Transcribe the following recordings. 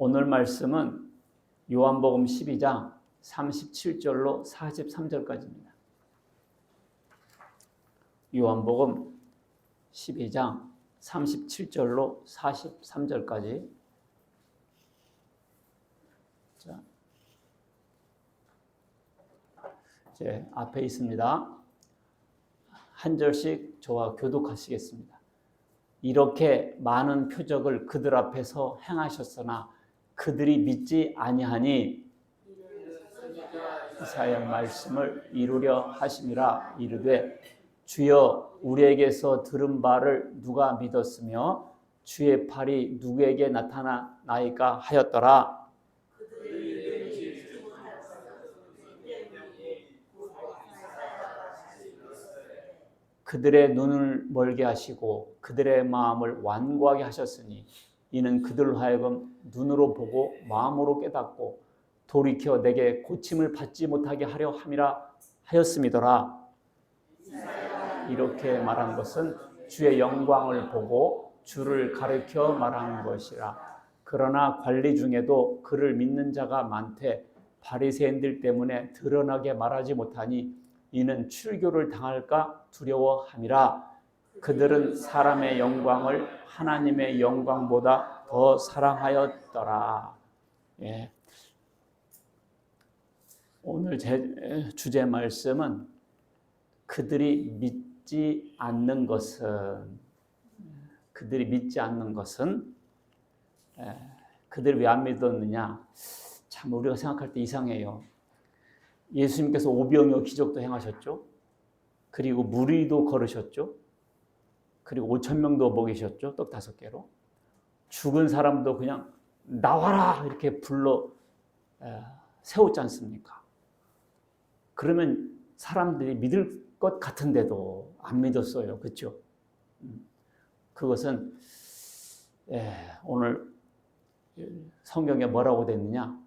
오늘 말씀은 요한복음 12장 37절로 43절까지입니다. 요한복음 12장 37절로 43절까지. 자, 제 앞에 있습니다. 한 절씩 저와 교독하시겠습니다. 이렇게 많은 표적을 그들 앞에서 행하셨으나 그들이 믿지 아니하니 이사야 말씀을 이루려 하심이라. 이르되 주여 우리에게서 들은 바를 누가 믿었으며 주의 팔이 누구에게 나타나나이까 하였더라. 그들의 눈을 멀게 하시고 그들의 마음을 완고하게 하셨으니 이는 그들로 하여금 눈으로 보고 마음으로 깨닫고 돌이켜 내게 고침을 받지 못하게 하려 함이라 하였음이더라. 이렇게 말한 것은 주의 영광을 보고 주를 가르쳐 말하는 것이라. 그러나 관리 중에도 그를 믿는 자가 많되 바리새인들 때문에 드러나게 말하지 못하니 이는 출교를 당할까 두려워함이라. 그들은 사람의 영광을 하나님의 영광보다 더 사랑하였더라. 예. 오늘 제 주제 말씀은 그들이 믿지 않는 것은 그들이 왜 안 믿었느냐? 참 우리가 생각할 때 이상해요. 예수님께서 오병이어 기적도 행하셨죠. 그리고 무리도 걸으셨죠. 그리고 5,000명도 먹이셨죠. 떡 5개로. 죽은 사람도 그냥 나와라 이렇게 불러 세웠지 않습니까? 그러면 사람들이 믿을 것 같은데도 안 믿었어요. 그렇죠? 그것은 오늘 성경에 뭐라고 됐느냐?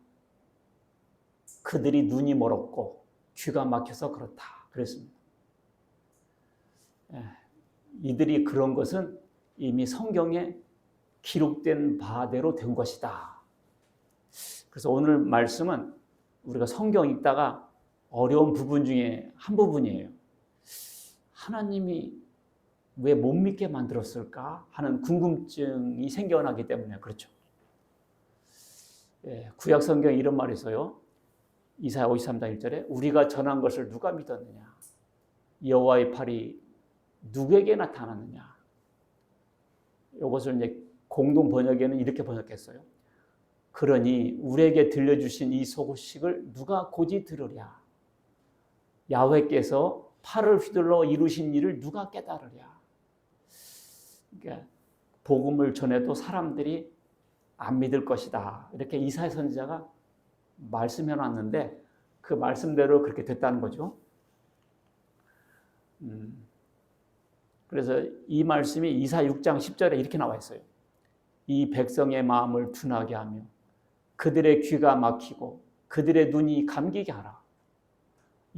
그들이 눈이 멀었고 귀가 막혀서 그렇다 그랬습니다. 이들이 그런 것은 이미 성경에 기록된 바대로 된 것이다. 그래서 오늘 말씀은 우리가 성경 읽다가 어려운 부분 중에 한 부분이에요. 하나님이 왜 못 믿게 만들었을까 하는 궁금증이 생겨나기 때문에 그렇죠. 구약 성경에 이런 말이 있어요. 이사야 53장 1절에 우리가 전한 것을 누가 믿었느냐? 여호와의 팔이 누구에게 나타났느냐? 이것을 이제 공동 번역에는 이렇게 번역했어요. 그러니 우리에게 들려주신 이 소식을 누가 고지 들으랴? 야훼께서 팔을 휘둘러 이루신 일을 누가 깨달으랴? 그러니까 복음을 전해도 사람들이 안 믿을 것이다. 이렇게 이사야 선지자가 말씀해 놨는데 그 말씀대로 그렇게 됐다는 거죠. 그래서 이 말씀이 이사야 6장 10절에 이렇게 나와 있어요. 이 백성의 마음을 둔하게 하며 그들의 귀가 막히고 그들의 눈이 감기게 하라.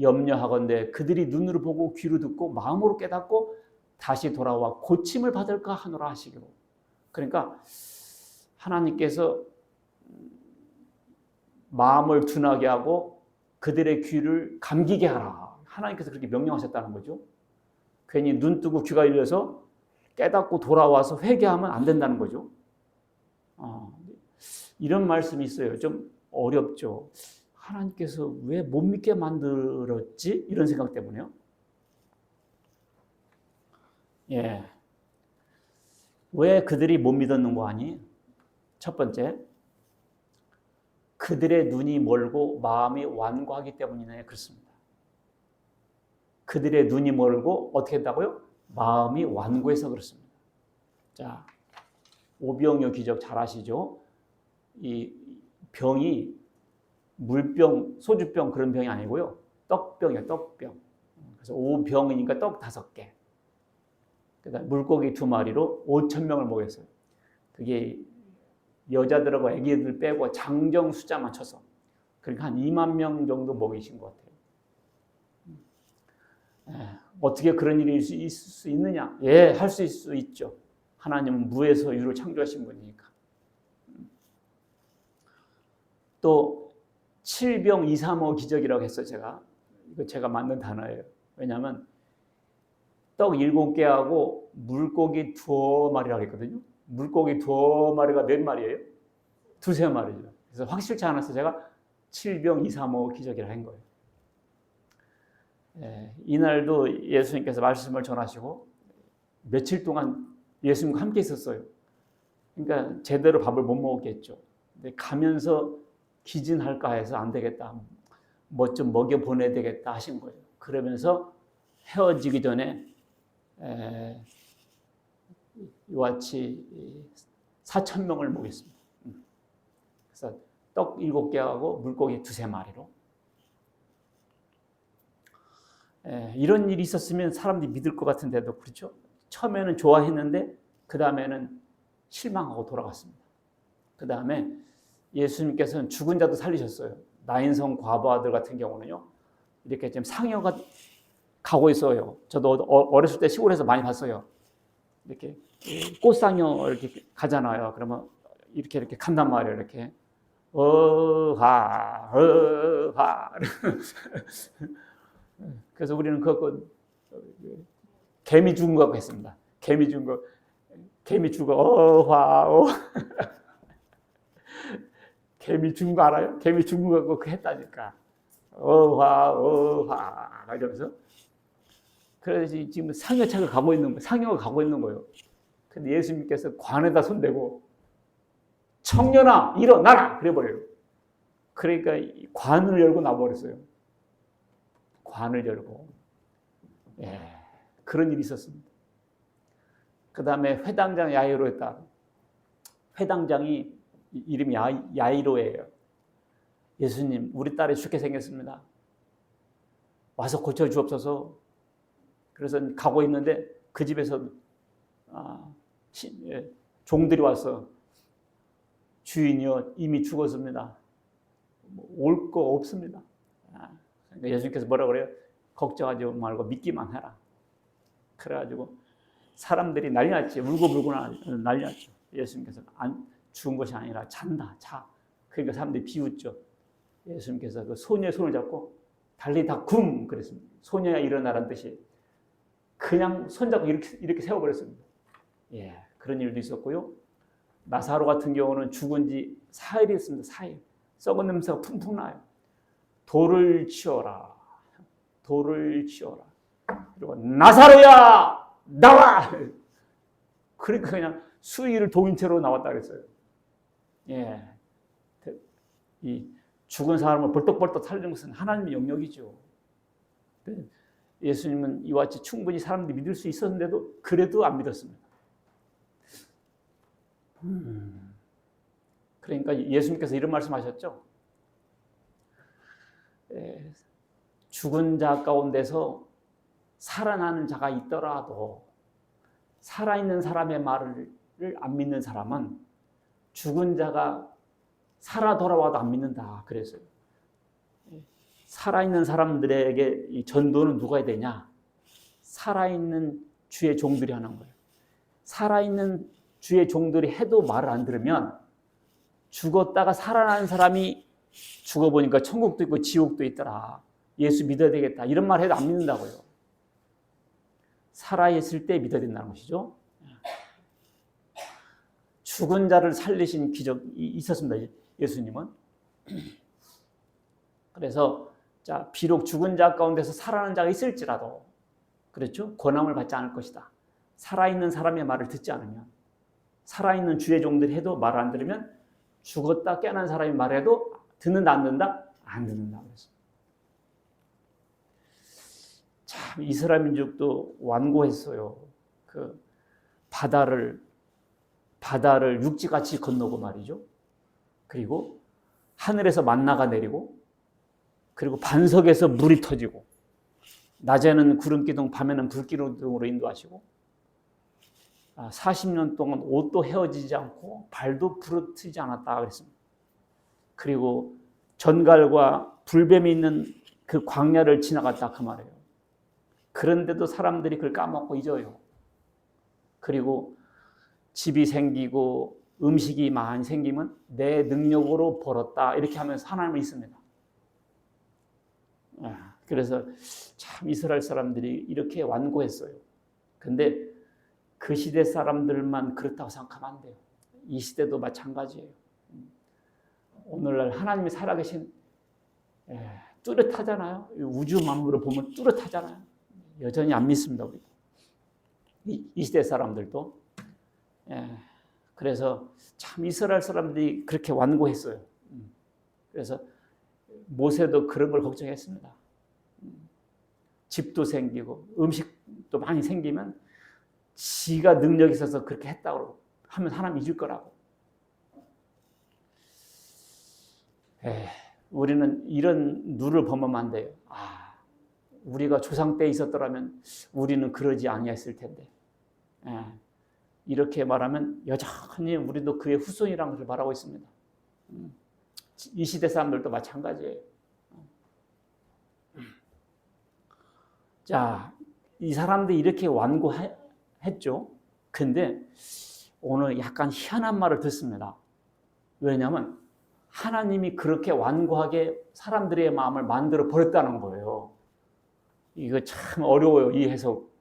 염려하건대 그들이 눈으로 보고 귀로 듣고 마음으로 깨닫고 다시 돌아와 고침을 받을까 하노라 하시기로. 그러니까 하나님께서 마음을 둔하게 하고 그들의 귀를 감기게 하라. 하나님께서 그렇게 명령하셨다는 거죠. 괜히 눈 뜨고 귀가 열려서 깨닫고 돌아와서 회개하면 안 된다는 거죠. 이런 말씀이 있어요. 좀 어렵죠. 하나님께서 왜 못 믿게 만들었지? 이런 생각 때문에요. 왜 그들이 못 믿었는 거 아니? 첫 번째, 그들의 눈이 멀고 마음이 완고하기 때문이네. 그렇습니다. 그들의 눈이 멀고 어떻게 했다고요? 마음이 완고해서 그렇습니다. 자, 오병이어 기적 잘 아시죠? 이 병이 물병, 소주병 그런 병이 아니고요. 떡병이에요. 떡병. 그래서 오병이니까 떡 5개. 그러니까 물고기 2마리로 5,000명을 먹였어요. 그게 여자들하고 아기들 빼고 장정 숫자만 쳐서 그러니까 한 2만 명 정도 먹이신 것 같아요. 어떻게 그런 일이 있을 수 있느냐? 할 수 있죠. 하나님은 무에서 유를 창조하신 분이니까. 또 칠병 이삼오 기적이라고 했어요. 이거 제가 만든 단어예요. 왜냐하면 떡 7개하고 물고기 2마리라고 했거든요. 물고기 2마리가 몇 마리예요? 2~3마리죠. 그래서 확실치 않아서 제가 칠병 이삼오 기적이라 한 거예요. 이날도 예수님께서 말씀을 전하시고 며칠 동안 예수님과 함께 있었어요. 그러니까 제대로 밥을 못 먹었겠죠. 근데 가면서 기진할까 해서 안 되겠다. 뭐 좀 먹여 보내야 되겠다 하신 거예요. 그러면서 헤어지기 전에 이와 같이 4,000명을 먹였습니다. 그래서 떡 7개하고 물고기 2~3마리로. 이런 일이 있었으면 사람들이 믿을 것 같은데도 그렇죠. 처음에는 좋아했는데 그 다음에는 실망하고 돌아갔습니다. 그 다음에 예수님께서는 죽은 자도 살리셨어요. 나인성 과부아들 같은 경우는요, 이렇게 지금 상여가 가고 있어요. 저도 어렸을 때 시골에서 많이 봤어요. 이렇게 꽃상여 이렇게 가잖아요. 그러면 이렇게 간단 말이에요. 이렇게 어하. 그래서 우리는 개미 죽은 거 했습니다. 개미 죽은 거 어하. 개미 죽은 거 알아요? 개미 죽은 거 그거 했다니까. 어하 이러면서. 그래서 지금 상여차가 가고 있는 거예요. 상여가 가고 있는 거예요. 근데 예수님께서 관에다 손대고 청년아 일어나라 그래버려요. 그러니까 관을 열고 나버렸어요. 관을 열고. 그런 일이 있었습니다. 그 다음에 회당장 야이로 했다. 회당장이 이름이 야이로예요. 예수님, 우리 딸이 죽게 생겼습니다. 와서 고쳐주옵소서. 그래서 가고 있는데 그 집에서 종들이 와서 주인이요 이미 죽었습니다. 올 거 없습니다. 그러니까 예수님께서 뭐라고 그래요? 걱정하지 말고 믿기만 해라. 그래가지고 사람들이 난리 났지. 울고불고 난리 났죠. 예수님께서 죽은 것이 아니라 잔다. 자. 그러니까 사람들이 비웃죠. 예수님께서 그 소녀의 손을 잡고 달리다 굼 그랬습니다. 소녀야 일어나라는 뜻이 그냥 손잡고 이렇게 세워버렸습니다. 그런 일도 있었고요. 나사로 같은 경우는 죽은 지 4일이 있습니다. 4일. 썩은 냄새가 풍풍 나요. 돌을 치워라. 돌을 치워라. 그리고 나사로야 나와. 그러니까 그냥 수위를 동인 채로 나왔다 그랬어요. 이 죽은 사람을 벌떡벌떡 살리는 것은 하나님의 영역이죠. 예수님은 이와 같이 충분히 사람들이 믿을 수 있었는데도 그래도 안 믿었습니다. 그러니까 예수님께서 이런 말씀하셨죠. 죽은 자 가운데서 살아나는 자가 있더라도 살아있는 사람의 말을 안 믿는 사람은 죽은 자가 살아 돌아와도 안 믿는다. 그랬어요. 살아있는 사람들에게 이 전도는 누가 해야 되냐? 살아있는 주의 종들이 하는 거예요. 살아있는 주의 종들이 해도 말을 안 들으면 죽었다가 살아난 사람이 죽어보니까 천국도 있고 지옥도 있더라. 예수 믿어야 되겠다. 이런 말 해도 안 믿는다고요. 살아있을 때 믿어야 된다는 것이죠. 죽은 자를 살리신 기적이 있었습니다. 예수님은. 그래서 자, 비록 죽은 자 가운데서 살아난 자가 있을지라도 그렇죠? 권함을 받지 않을 것이다. 살아있는 사람의 말을 듣지 않으면 살아있는 주의 종들이 해도 말을 안 들으면 죽었다 깨어난 사람이 말해도 듣는다 안 듣는다? 안 듣는다 그랬습니다. 참 이스라엘 민족도 완고했어요. 그 바다를 육지같이 건너고 말이죠. 그리고 하늘에서 만나가 내리고 그리고 반석에서 물이 터지고 낮에는 구름기둥 밤에는 불기둥으로 인도하시고 40년 동안 옷도 헤어지지 않고 발도 부러뜨리지 않았다 그랬습니다. 그리고 전갈과 불뱀이 있는 그 광야를 지나갔다 그 말이에요. 그런데도 사람들이 그걸 까먹고 잊어요. 그리고 집이 생기고 음식이 많이 생기면 내 능력으로 벌었다. 이렇게 하면서 하나님은 있습니다. 그래서 참 이스라엘 사람들이 이렇게 완고했어요. 근데 그 시대 사람들만 그렇다고 생각하면 안 돼요. 이 시대도 마찬가지예요. 오늘날 하나님이 살아계신 뚜렷하잖아요. 우주 만물을 보면 뚜렷하잖아요. 여전히 안 믿습니다. 우리. 이 시대 사람들도. 그래서 참 이스라엘 사람들이 그렇게 완고했어요. 그래서 모세도 그런 걸 걱정했습니다. 집도 생기고 음식도 많이 생기면 지가 능력이 있어서 그렇게 했다고 하면 하나님 잊을 거라고. 우리는 이런 누를 범하면 안 돼요. 우리가 조상 때 있었더라면 우리는 그러지 아니했을 텐데. 이렇게 말하면 여전히 우리도 그의 후손이라는 것을 말하고 있습니다. 이 시대 사람들도 마찬가지예요. 자, 이 사람들이 이렇게 완고했죠. 근데 오늘 약간 희한한 말을 듣습니다. 왜냐하면 하나님이 그렇게 완고하게 사람들의 마음을 만들어 버렸다는 거예요. 이거 참 어려워요, 이 해석.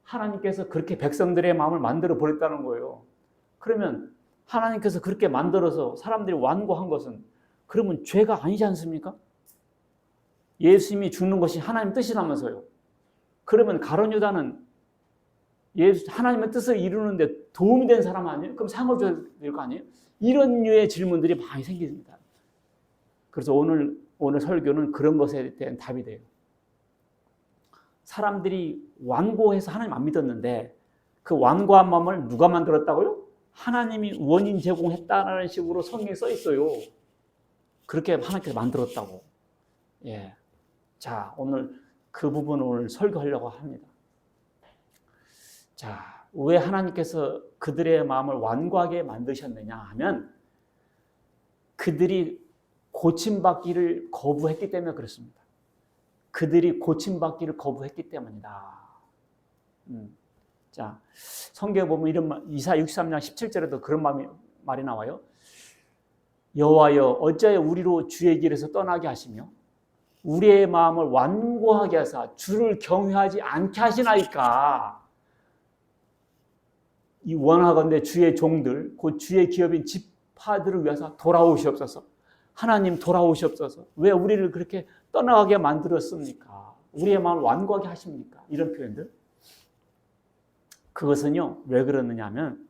하나님께서 그렇게 백성들의 마음을 만들어 버렸다는 거예요. 그러면 하나님께서 그렇게 만들어서 사람들이 완고한 것은 그러면 죄가 아니지 않습니까? 예수님이 죽는 것이 하나님 뜻이라면서요. 그러면 가룟 유다는 하나님의 뜻을 이루는데 도움이 된 사람 아니에요? 그럼 상을 줘야 될 거 아니에요? 이런 류의 질문들이 많이 생깁니다. 그래서 오늘 설교는 그런 것에 대한 답이 돼요. 사람들이 완고해서 하나님 안 믿었는데 그 완고한 마음을 누가 만들었다고요? 하나님이 원인 제공했다는 식으로 성경에 써 있어요. 그렇게 하나님께서 만들었다고. 자, 오늘 그 부분을 오늘 설교하려고 합니다. 자, 왜 하나님께서 그들의 마음을 완고하게 만드셨느냐 하면 그들이 고침받기를 거부했기 때문에 그렇습니다. 그들이 고침받기를 거부했기 때문이다. 자, 성경에 보면 이런 말, 이사야 63장 17절에도 그런 말이 나와요. 여호와여 어찌하여 우리로 주의 길에서 떠나게 하시며 우리의 마음을 완고하게 하사 주를 경외하지 않게 하시나이까. 이 원하건대 주의 종들 곧 주의 기업인 지파들을 위해서 돌아오시옵소서. 하나님 돌아오시옵소서. 왜 우리를 그렇게 떠나가게 만들었습니까? 우리의 마음을 완고하게 하십니까? 이런 표현들. 그것은요, 왜 그러느냐 하면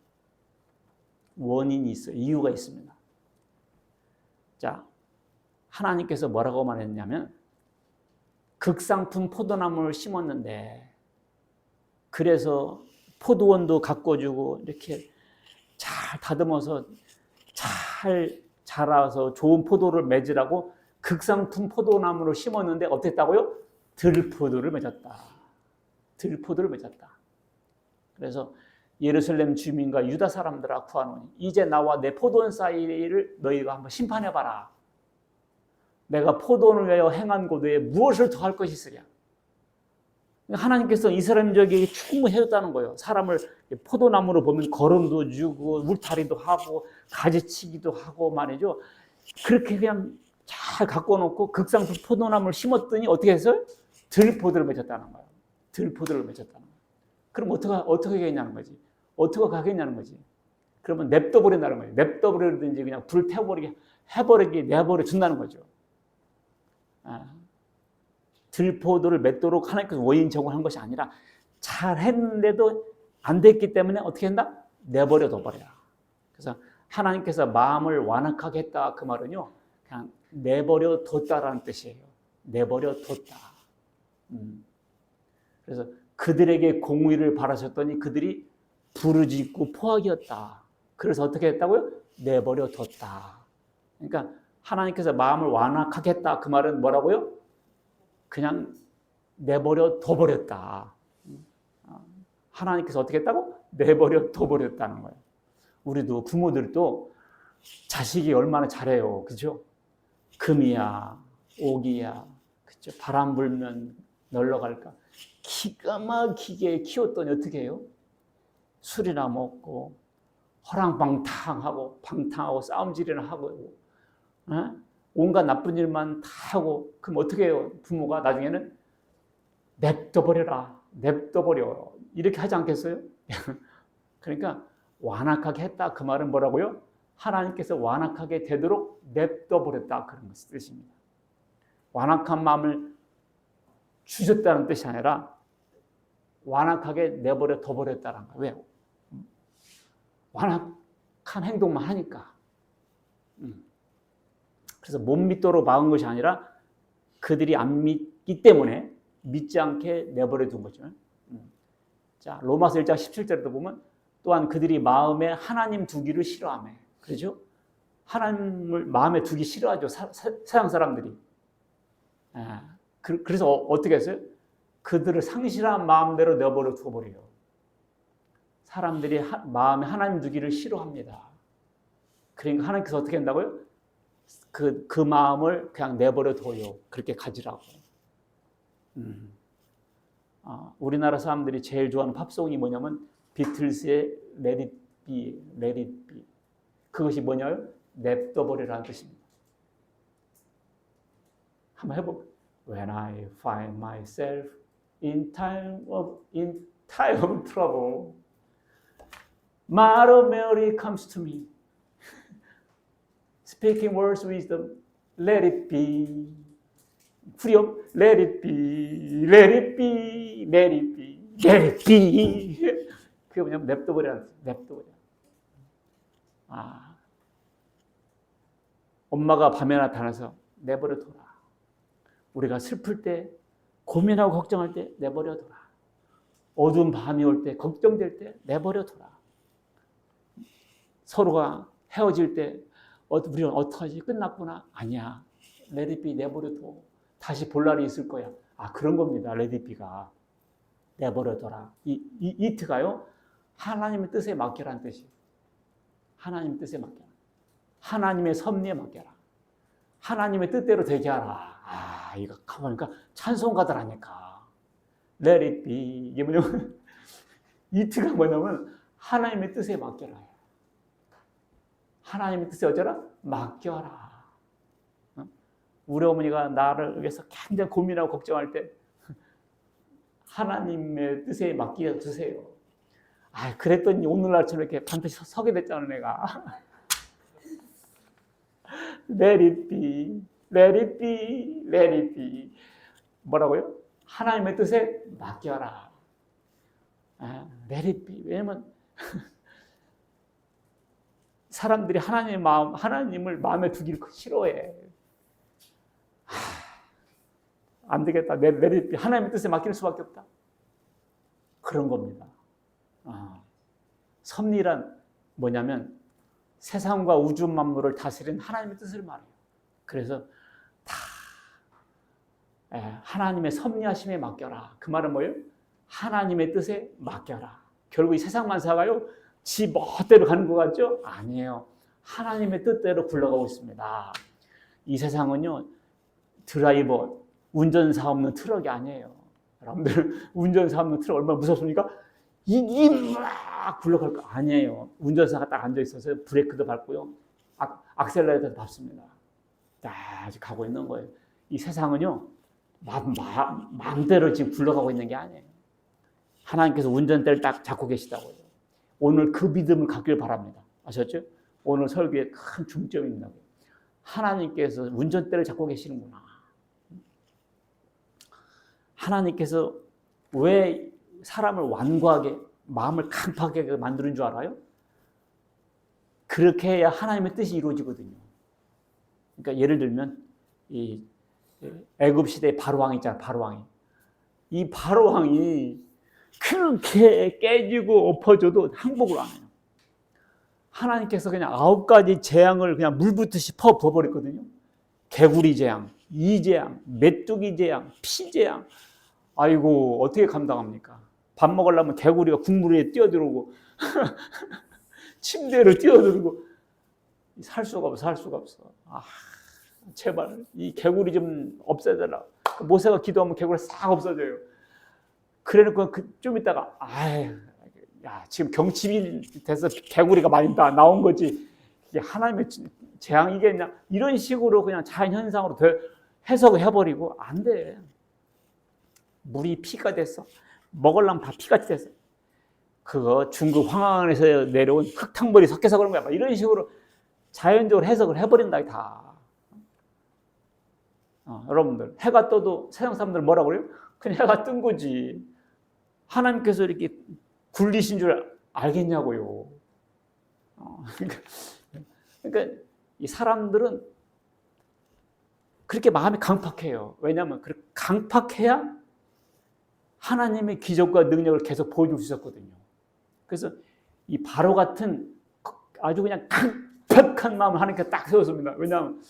원인이 있어요. 이유가 있습니다. 자, 하나님께서 뭐라고 말했냐면 극상품 포도나무를 심었는데 그래서 포도원도 가꿔주고 이렇게 잘 다듬어서 잘 자라서 좋은 포도를 맺으라고 극상품 포도나무를 심었는데 어땠다고요? 들포도를 맺었다. 들포도를 맺었다. 그래서 예루살렘 주민과 유다 사람들아 구하노니 이제 나와 내 포도원 사이를 너희가 한번 심판해봐라. 내가 포도원을 위하여 행한 것 외에 무엇을 더 할 것이 있으랴. 하나님께서 이스라엘 민족에게 충분히 해줬다는 거예요. 사람을 포도나무로 보면 거름도 주고 울타리도 하고 가지치기도 하고 말이죠. 그렇게 그냥 잘 갖고 놓고 극상품 포도나무를 심었더니 어떻게 했어요? 들포도를 맺었다는 거예요. 들포도를 맺었다는 거예요. 그럼 어떻게 하겠냐는 거지. 어떻게 가겠냐는 거지. 그러면 냅둬 버린다는 거예요. 냅둬 버리든지 그냥 불 태워버리게 해버리게 내버려 준다는 거죠. 들포도를 맺도록 하나님께서 원인 제공한 것이 아니라 잘 했는데도 안 됐기 때문에 어떻게 한다? 내버려 둬버려라. 그래서 하나님께서 마음을 완악하게 했다 그 말은요. 그냥 내버려 뒀다라는 뜻이에요. 내버려 뒀다. 그래서 그들에게 공의를 바라셨더니 그들이 부르짖고 포악이었다. 그래서 어떻게 했다고요? 내버려 뒀다. 그러니까 하나님께서 마음을 완악하게 했다 그 말은 뭐라고요? 그냥 내버려 둬버렸다. 하나님께서 어떻게 했다고? 내버려 둬버렸다는 거예요. 우리도 부모들도 자식이 얼마나 잘해요. 그죠? 금이야, 옥이야, 그죠? 바람 불면 놀러 갈까? 기가 막히게 키웠더니 어떻게 해요? 술이나 먹고 허랑방탕하고 방탕하고 싸움질이나 하고 온갖 나쁜 일만 다 하고 그럼 어떻게 해요? 부모가 나중에는 냅둬버려라. 냅둬버려. 이렇게 하지 않겠어요? 그러니까 완악하게 했다. 그 말은 뭐라고요? 하나님께서 완악하게 되도록 냅둬버렸다. 그런 것이 뜻입니다. 완악한 마음을 주셨다는 뜻이 아니라 완악하게 내버려 둬버렸다는 거예요. 왜요? 완악한 행동만 하니까. 그래서 못 믿도록 막은 것이 아니라 그들이 안 믿기 때문에 믿지 않게 내버려 둔 거죠. 자, 로마서 1장 17절에도 보면 또한 그들이 마음에 하나님 두기를 싫어하며, 그렇죠? 하나님을 마음에 두기 싫어하죠. 서양 사람들이. 그래서 어떻게 했어요? 그들을 상실한 마음대로 내버려 두어버려요. 사람들이 마음에 하나님 두기를 싫어합니다. 그러니까 하나님께서 어떻게 한다고요? 그 마음을 그냥 내버려 둬요. 그렇게 가지라고. 우리나라 사람들이 제일 좋아하는 팝송이 뭐냐면 비틀스의 Let It Be, Let It Be. 그것이 뭐냐요? 냅둬버리라는 뜻입니다. 한번 해볼까요? When I find myself in time of trouble, Mother Mary comes to me, speaking words wisdom, let it be. 후렴, let it be, let it be, let it be, let it be. 그게 뭐냐면 냅둬버려, 냅둬버려. 엄마가 밤에 나타나서 내버려 둬라. 우리가 슬플 때, 고민하고 걱정할 때 내버려 둬라. 어두운 밤이 올 때, 걱정될 때 내버려 둬라. 서로가 헤어질 때 우리는 어떡하지? 끝났구나. 아니야. Let it be, 내버려 둬. 다시 볼 날이 있을 거야. 그런 겁니다. Let it be가. 내버려 둬라. 이 트가요. 하나님의 뜻에 맡겨라는 뜻이에요. 하나님의 뜻에 맡겨라. 하나님의 섭리에 맡겨라. 하나님의 뜻대로 되게 하라. 이거 가보니까 찬송가더라니까. Let it be. 이게 뭐냐면 이 트가 뭐냐면 하나님의 뜻에 맡겨라. 하나님의 뜻에 어쩌라? 맡겨라. 우리 어머니가 나를 위해서 굉장히 고민하고 걱정할 때 하나님의 뜻에 맡겨주세요. 그랬더니 오늘날처럼 이렇게 반드시 서게 됐잖아, 내가. Let it be, let it be, let it be. 뭐라고요? 하나님의 뜻에 맡겨라. Let it be. 왜냐면 사람들이 하나님을 마음에 두기를 싫어해. 안 되겠다. let it be. 하나님의 뜻에 맡길 수밖에 없다. 그런 겁니다. 섭리란 뭐냐면 세상과 우주 만물을 다스리는 하나님의 뜻을 말해요. 그래서 다 하나님의 섭리하심에 맡겨라. 그 말은 뭐예요? 하나님의 뜻에 맡겨라. 결국 이 세상 만사가요, 지 멋대로 가는 것 같죠? 아니에요. 하나님의 뜻대로 굴러가고 있습니다. 이 세상은요, 드라이버, 운전사 없는 트럭이 아니에요. 여러분들 운전사 없는 트럭 얼마나 무섭습니까? 이게 막 굴러갈 거 아니에요. 운전사가 딱 앉아 있어서 브레이크도 밟고요, 악셀레이터도 밟습니다. 딱 가고 있는 거예요. 이 세상은요, 마음대로 지금 굴러가고 있는 게 아니에요. 하나님께서 운전대를 딱 잡고 계시다고요. 오늘 그 믿음을 갖길 바랍니다. 아셨죠? 오늘 설교의 큰 중점입니다. 하나님께서 운전대를 잡고 계시는구나. 하나님께서 왜 사람을 완고하게, 마음을 강팍하게 만드는 줄 알아요? 그렇게 해야 하나님의 뜻이 이루어지거든요. 그러니까 예를 들면 이 애굽 시대의 바로왕 있잖아요. 바로왕이. 이 바로왕이 그렇게 깨지고 엎어져도 항복을 안 해요. 하나님께서 그냥 9가지 재앙을 그냥 물 붓듯이 퍼부어버렸거든요. 개구리 재앙, 이재앙, 메뚜기 재앙, 피재앙. 아이고, 어떻게 감당합니까? 밥 먹으려면 개구리가 국물 위에 뛰어들어오고 침대를 뛰어들고 살 수가 없어. 제발 이 개구리 좀 없애달라. 모세가 기도하면 개구리 싹 없어져요. 그래놓고 좀 있다가 야, 지금 경칩이 돼서 개구리가 많이 나온 거지. 이게 하나님의 재앙이겠냐? 이런 식으로 그냥 자연현상으로 해석을 해버리고 안 돼. 물이 피가 됐어. 먹으려면 다 피같이 됐어. 그거 중국 황하안에서 내려온 흙탕물이 섞여서 그런 거야. 이런 식으로 자연적으로 해석을 해버린다, 다. 여러분들, 해가 떠도 세상 사람들 뭐라고 그래요? 그냥 해가 뜬 거지. 하나님께서 이렇게 굴리신 줄 알겠냐고요. 그러니까 이 사람들은 그렇게 마음이 강팍해요. 왜냐하면 그렇게 강팍해야 하나님의 기적과 능력을 계속 보여줄 수 있었거든요. 그래서 이 바로 같은 아주 그냥 강팍한 마음을 하나님께 딱 세웠습니다. 왜냐하면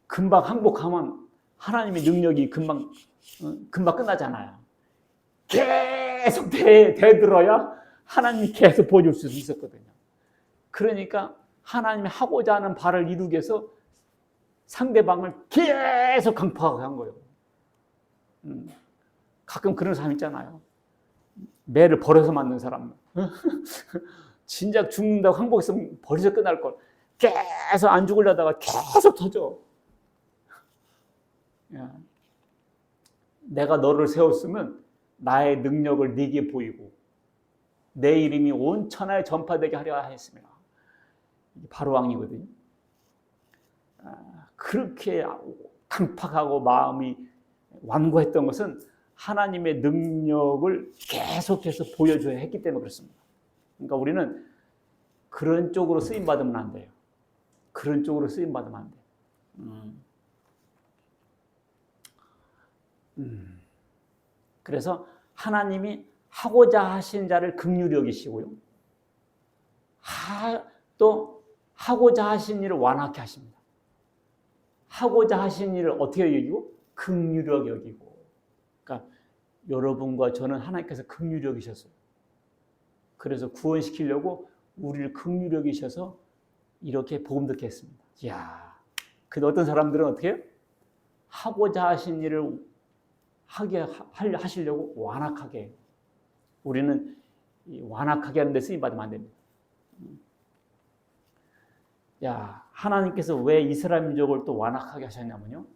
금방 항복하면 하나님의 능력이 금방 끝나잖아요. 계속 대들어야 하나님이 계속 보여줄 수 있었거든요. 그러니까 하나님이 하고자 하는 바를 이루기 위해서 상대방을 계속 강팍하게 한 거예요. 가끔 그런 사람 있잖아요. 매를 버려서 만든 사람. 진작 죽는다고 항복했으면 버려서 끝날 걸. 계속 안 죽으려다가 계속 터져. 내가 너를 세웠으면 나의 능력을 네게 보이고 내 이름이 온 천하에 전파되게 하려 했습니다. 바로 왕이거든요. 그렇게 강팍하고 마음이 완고했던 것은 하나님의 능력을 계속해서 보여줘야 했기 때문에 그렇습니다. 그러니까 우리는 그런 쪽으로 쓰임받으면 안 돼요. 그런 쪽으로 쓰임받으면 안 돼요. 그래서 하나님이 하고자 하신 자를 긍휼히 여기시고요. 또 하고자 하신 일을 완악히 하십니다. 하고자 하신 일을 어떻게 여기고? 긍휼히 여기고. 그러니까 여러분과 저는 하나님께서 긍휼히 여기셨어요. 그래서 구원시키려고 우리를 긍휼히 여기셔서 이렇게 복음 듣게 했습니다. 이야, 근데 어떤 사람들은 어떻게 해요? 하고자 하신 일을 하시려고 완악하게 해요. 우리는 완악하게 하는 데 쓰임받으면 안 됩니다. 하나님께서 왜 이스라엘 민족을 또 완악하게 하셨냐면요.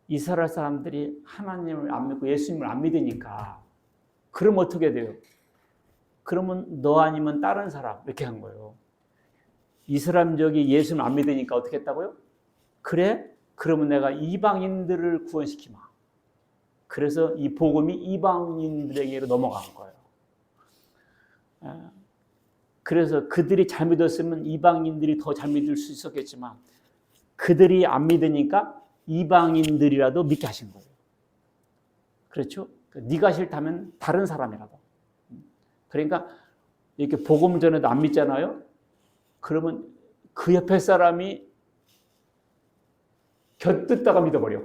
이스라엘 사람들이 하나님을 안 믿고 예수님을 안 믿으니까 그럼 어떻게 돼요? 그러면 너 아니면 다른 사람 이렇게 한 거예요. 이스라엘 민족이 예수님을 안 믿으니까 어떻게 했다고요? 그래? 그러면 내가 이방인들을 구원시키마. 그래서 이 복음이 이방인들에게로 넘어간 거예요. 그래서 그들이 잘 믿었으면 이방인들이 더 잘 믿을 수 있었겠지만 그들이 안 믿으니까 이방인들이라도 믿게 하신 거예요. 그렇죠? 네가 싫다면 다른 사람이라도. 그러니까 이렇게 복음 전에도 안 믿잖아요. 그러면 그 옆에 사람이 곁듣다가 믿어버려.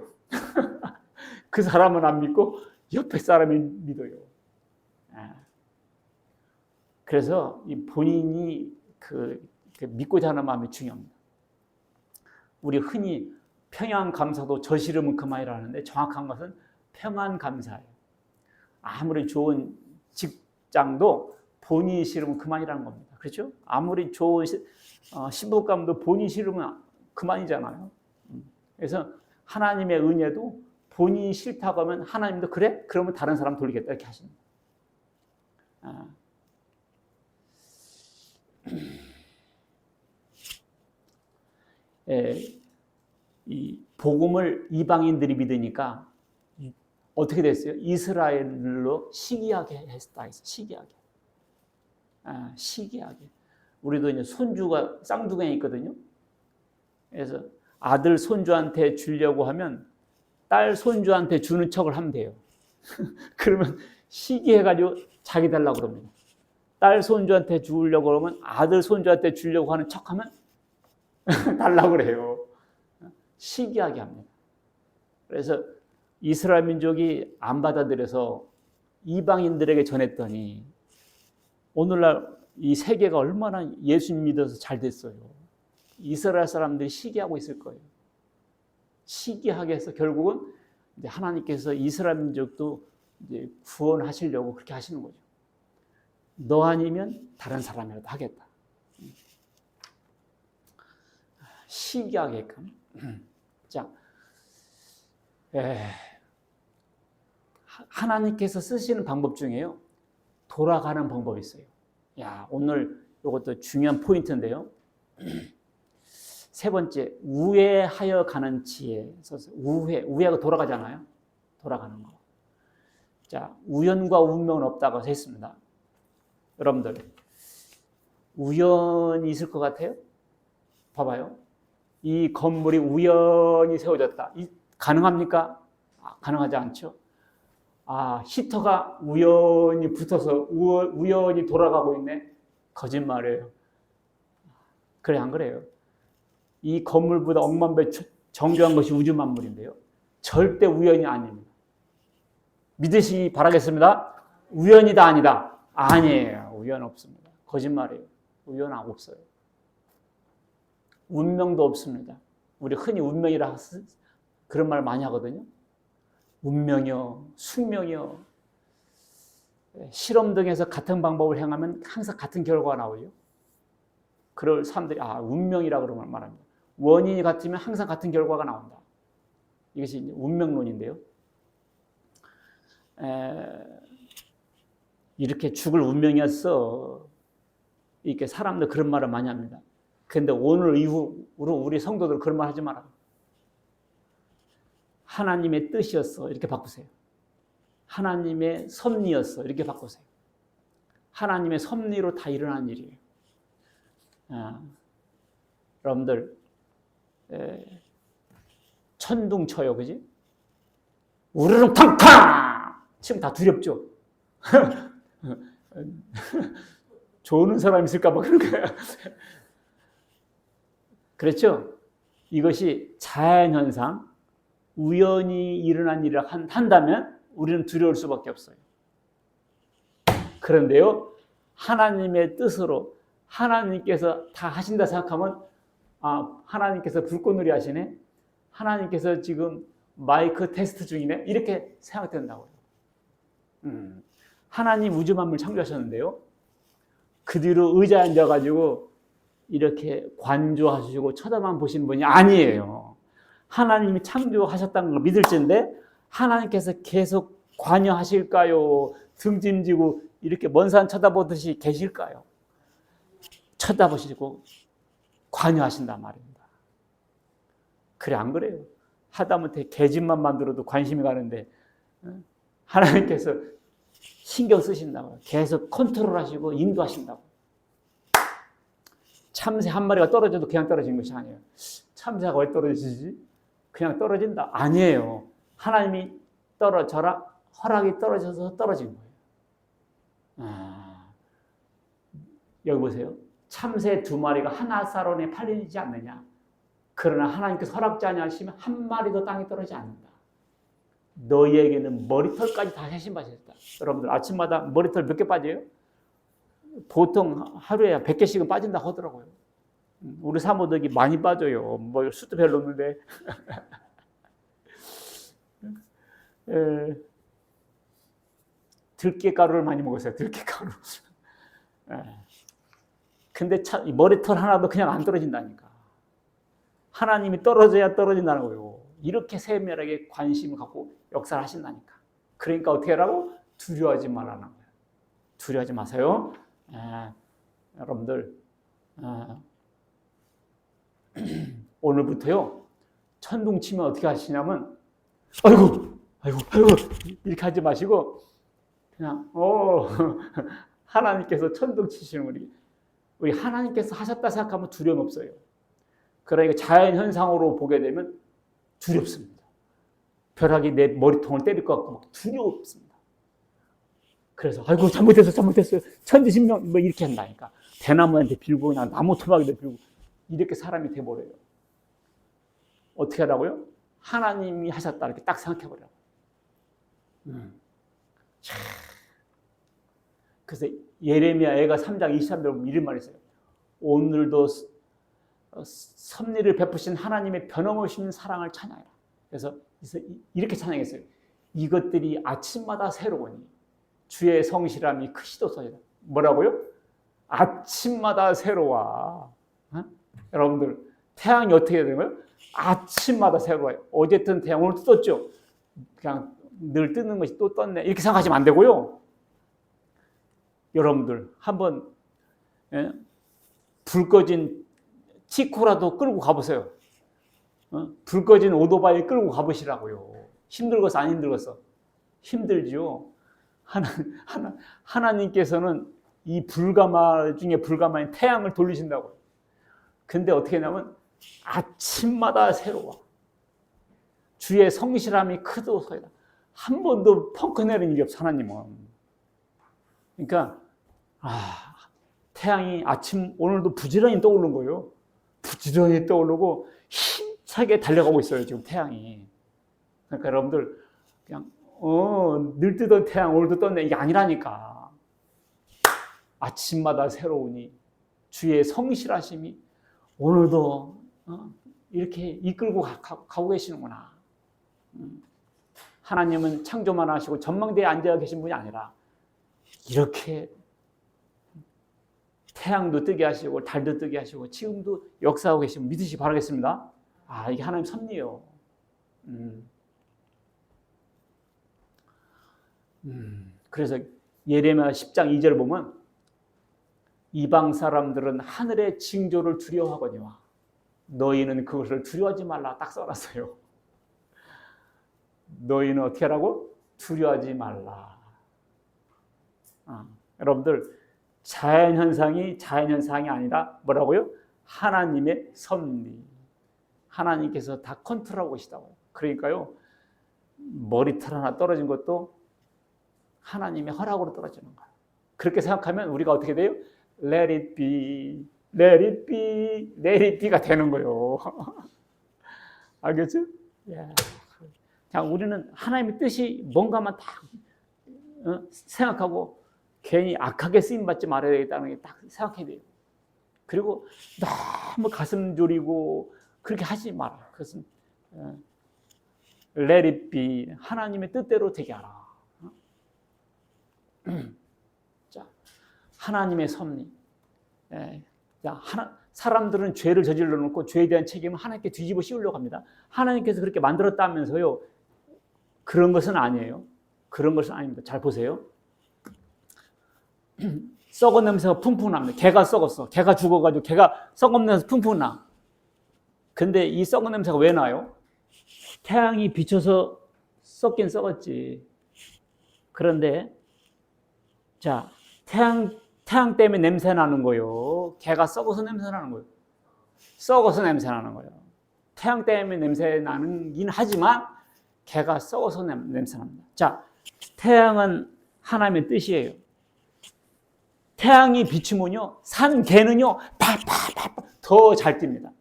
그 사람은 안 믿고 옆에 사람이 믿어요. 그래서 이 본인이 믿고자 하는 마음이 중요합니다. 우리 흔히 평안감사도 저 싫으면 그만이라 하는데 정확한 것은 평안감사예요. 아무리 좋은 직장도 본인이 싫으면 그만이라는 겁니다. 그렇죠? 아무리 좋은 신부감도 본인이 싫으면 그만이잖아요. 그래서 하나님의 은혜도 본인이 싫다고 하면 하나님도 그래? 그러면 다른 사람 돌리겠다 이렇게 하십니다. 이 복음을 이방인들이 믿으니까 어떻게 됐어요? 이스라엘로 시기하게 했다. 시기하게. 시기하게. 우리도 이제 손주가 쌍둥이 있거든요. 그래서 아들 손주한테 주려고 하면 딸 손주한테 주는 척을 하면 돼요. 그러면 시기해가지고 자기 달라고 그럽니다. 딸 손주한테 주려고 그러면 아들 손주한테 주려고 하는 척하면 달라고 그래요. 시기하게 합니다. 그래서 이스라엘 민족이 안 받아들여서 이방인들에게 전했더니 오늘날 이 세계가 얼마나 예수님 믿어서 잘 됐어요. 이스라엘 사람들이 시기하고 있을 거예요. 시기하게 해서 결국은 이제 하나님께서 이스라엘 민족도 이제 구원하시려고 그렇게 하시는 거죠. 너 아니면 다른 사람이라도 하겠다. 신기하게끔. 자, 하나님께서 쓰시는 방법 중에요. 돌아가는 방법이 있어요. 야, 오늘 이것도 중요한 포인트인데요. 세 번째, 우회하여 가는 지혜. 우회하고 돌아가잖아요. 돌아가는 거. 자, 우연과 운명은 없다고 했습니다. 여러분들, 우연이 있을 것 같아요? 봐봐요. 이 건물이 우연히 세워졌다. 가능합니까? 가능하지 않죠. 히터가 우연히 붙어서 우연히 돌아가고 있네. 거짓말이에요. 그래, 안 그래요? 이 건물보다 억만 배 정교한 것이 우주 만물인데요. 절대 우연이 아닙니다. 믿으시기 바라겠습니다. 우연이다, 아니다? 아니에요. 우연 없습니다. 거짓말이에요. 우연 없어요. 운명도 없습니다. 우리 흔히 운명이라 그런 말 많이 하거든요. 운명이요, 숙명이요. 실험 등에서 같은 방법을 행하면 항상 같은 결과가 나오죠. 그럴 사람들이 운명이라고 그런 걸 말합니다. 원인이 같으면 항상 같은 결과가 나온다. 이것이 이제 운명론인데요. 이렇게 죽을 운명이었어. 이렇게 사람들 그런 말을 많이 합니다. 그런데 오늘 이후로 우리 성도들 그런 말 하지 마라. 하나님의 뜻이었어. 이렇게 바꾸세요. 하나님의 섭리였어. 이렇게 바꾸세요. 하나님의 섭리로 다 일어난 일이에요. 여러분들, 천둥 쳐요. 그지? 우르릉 탕탕! 지금 다 두렵죠? 조는 사람 있을까봐 그런 거야. 그렇죠? 이것이 자연현상, 우연히 일어난 일을 한다면 우리는 두려울 수밖에 없어요. 그런데요, 하나님의 뜻으로 하나님께서 다 하신다 생각하면 하나님께서 불꽃놀이 하시네? 하나님께서 지금 마이크 테스트 중이네? 이렇게 생각된다고요. 하나님 우주 만물 창조하셨는데요. 그 뒤로 의자에 앉아가지고 이렇게 관조하시고 쳐다만 보시는 분이 아니에요. 하나님이 창조하셨다는 걸 믿을진데 하나님께서 계속 관여하실까요? 등짐지고 이렇게 먼 산 쳐다보듯이 계실까요? 쳐다보시고 관여하신단 말입니다. 그래, 안 그래요? 하다못해 계집만 만들어도 관심이 가는데 하나님께서 신경 쓰신다고요. 계속 컨트롤하시고 인도하신다고. 참새 한 마리가 떨어져도 그냥 떨어진 것이 아니에요. 참새가 왜 떨어지지? 그냥 떨어진다? 아니에요. 하나님이 떨어져라 허락이 떨어져서 떨어진 거예요. 여기 보세요. 참새 2마리가 하나 사론에 팔리지 않느냐. 그러나 하나님께서 허락지 아니하시면 한 마리도 땅에 떨어지지 않는다. 너희에게는 머리털까지 다 해신받으셨다. 여러분들 아침마다 머리털 몇 개 빠져요? 보통 하루에 100개씩은 빠진다고 하더라고요. 우리 사모들이 많이 빠져요. 뭐 숱도 별로 없는데. 들깨가루를 많이 먹었어요. 들깨가루. 근데 머리털 하나도 그냥 안 떨어진다니까. 하나님이 떨어져야 떨어진다는 거예요. 이렇게 세밀하게 관심을 갖고 역사를 하신다니까. 그러니까 어떻게 하라고? 두려워하지 말라는 거예요. 두려워하지 마세요. 여러분들 오늘부터요. 천둥 치면 어떻게 하시냐면 아이고 이렇게 하지 마시고 그냥 하나님께서 천둥 치시는 우리 하나님께서 하셨다 생각하면 두려움 없어요. 그러니까 자연 현상으로 보게 되면 두렵습니다. 벼락이 내 머리통을 때릴 것 같고 막 두렵습니다. 그래서 아이고 잘못했어요. 천지신명 뭐 이렇게 한다니까. 대나무한테 빌고 그냥 나무 토막에도 빌고 이렇게 사람이 돼버려요. 어떻게 하라고요? 하나님이 하셨다 이렇게 딱 생각해버려요. 그래서 예레미야 애가 3장 23절 보면 이런 말이 있어요. 오늘도 섭리를 베푸신 하나님의 변함없는 사랑을 찬양해라. 그래서 이렇게 찬양했어요. 이것들이 아침마다 새로우니 주의 성실함이 크시도소이다. 뭐라고요? 아침마다 새로워. 어? 여러분들 태양이 어떻게 되는 거예요? 아침마다 새로워요. 어제 뜬 태양 오늘 떴죠? 그냥 늘 뜨는 것이 또 떴네 이렇게 생각하시면 안 되고요. 여러분들 한번 불 꺼진 티코라도 끌고 가보세요. 불 꺼진 오토바이 끌고 가보시라고요. 힘들겠어 안 힘들겠어? 힘들지요. 하나님께서는 이 불가마 중에 불가마인 태양을 돌리신다고요. 근데 어떻게 하냐면 아침마다 새로워. 주의 성실함이 크도소이다. 한 번도 펑크 내는 일이 없어 하나님은. 그러니까 태양이 아침 오늘도 부지런히 떠오르는 거예요. 부지런히 떠오르고 힘차게 달려가고 있어요 지금 태양이. 그러니까 여러분들 그냥 늘 뜨던 태양 오늘도 떴네 이게 아니라니까. 아침마다 새로우니 주의 성실하심이 오늘도 이렇게 이끌고 가고 계시는구나. 하나님은 창조만 하시고 전망대에 앉아 계신 분이 아니라 이렇게 태양도 뜨게 하시고 달도 뜨게 하시고 지금도 역사하고 계시면 믿으시기 바라겠습니다. 이게 하나님 섭리요. 그래서 예레미야 10장 2절 보면 이방 사람들은 하늘의 징조를 두려워하거니와 너희는 그것을 두려워하지 말라 딱 써놨어요. 너희는 어떻게 하라고? 두려워하지 말라. 여러분들 자연현상이 아니라 뭐라고요? 하나님의 섭리. 하나님께서 다 컨트롤하고 계시다고요. 그러니까요 머리털 하나 떨어진 것도 하나님의 허락으로 떨어지는 거예요. 그렇게 생각하면 우리가 어떻게 돼요? Let it be, let it be, let it be가 되는 거예요. 알겠죠? 그냥 우리는 하나님의 뜻이 뭔가만 딱 생각하고 괜히 악하게 쓰임받지 말아야 되겠다는 게 딱 생각해야 돼요. 그리고 너무 가슴 졸이고 그렇게 하지 마라. 그것은 let it be, 하나님의 뜻대로 되게 하라. 자, 하나님의 섭리. 사람들은 죄를 저질러 놓고 죄에 대한 책임을 하나님께 뒤집어 씌우려고 합니다. 하나님께서 그렇게 만들었다면서요. 그런 것은 아니에요. 그런 것은 아닙니다. 잘 보세요. 썩은 냄새가 풍풍 납니다. 개가 썩었어. 개가 죽어가지고 개가 썩은 냄새 풍풍 나. 근데 이 썩은 냄새가 왜 나요? 태양이 비쳐서 썩긴 썩었지. 그런데 자, 태양 때문에 냄새 나는 거예요. 개가 썩어서 냄새 나는 거예요. 썩어서 냄새 나는 거예요. 태양 때문에 냄새 나긴 하지만 개가 썩어서 냄새 납니다. 자, 태양은 하나님의 뜻이에요. 태양이 비추면요, 산 개는요, 더 잘 띱니다.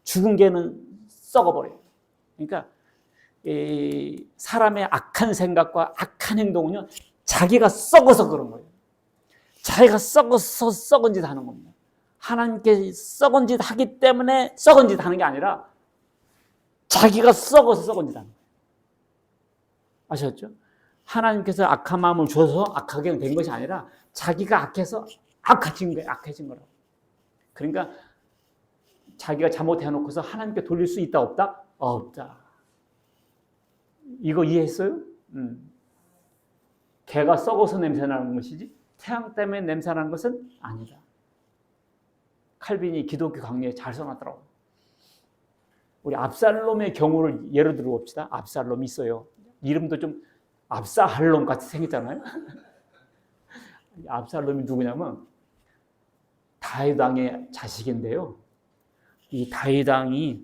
죽은 개는 썩어버려요. 그러니까 사람의 악한 생각과 악한 행동은요, 자기가 썩어서 그런 거예요. 자기가 썩어서 썩은 짓 하는 겁니다. 하나님께 썩은 짓 하기 때문에 썩은 짓 하는 게 아니라 자기가 썩어서 썩은 짓 하는 거예요. 아셨죠? 하나님께서 악한 마음을 주어서 악하게 된 것이 아니라 자기가 악해서 악해진 거예요. 악해진 거라고. 그러니까 자기가 잘못해놓고서 하나님께 돌릴 수 있다 없다? 없다. 이거 이해했어요? 개가 썩어서 냄새나는 것이지 태양 때문에 냄새나는 것은 아니다. 칼빈이 기독교 강의에 잘 써놨더라고요. 우리 압살롬의 경우를 예로 들어 봅시다. 압살롬이 있어요. 이름도 좀 압사할롬 같이 생겼잖아요. 압살롬이 누구냐면 다윗 왕의 자식인데요. 이 다윗 왕이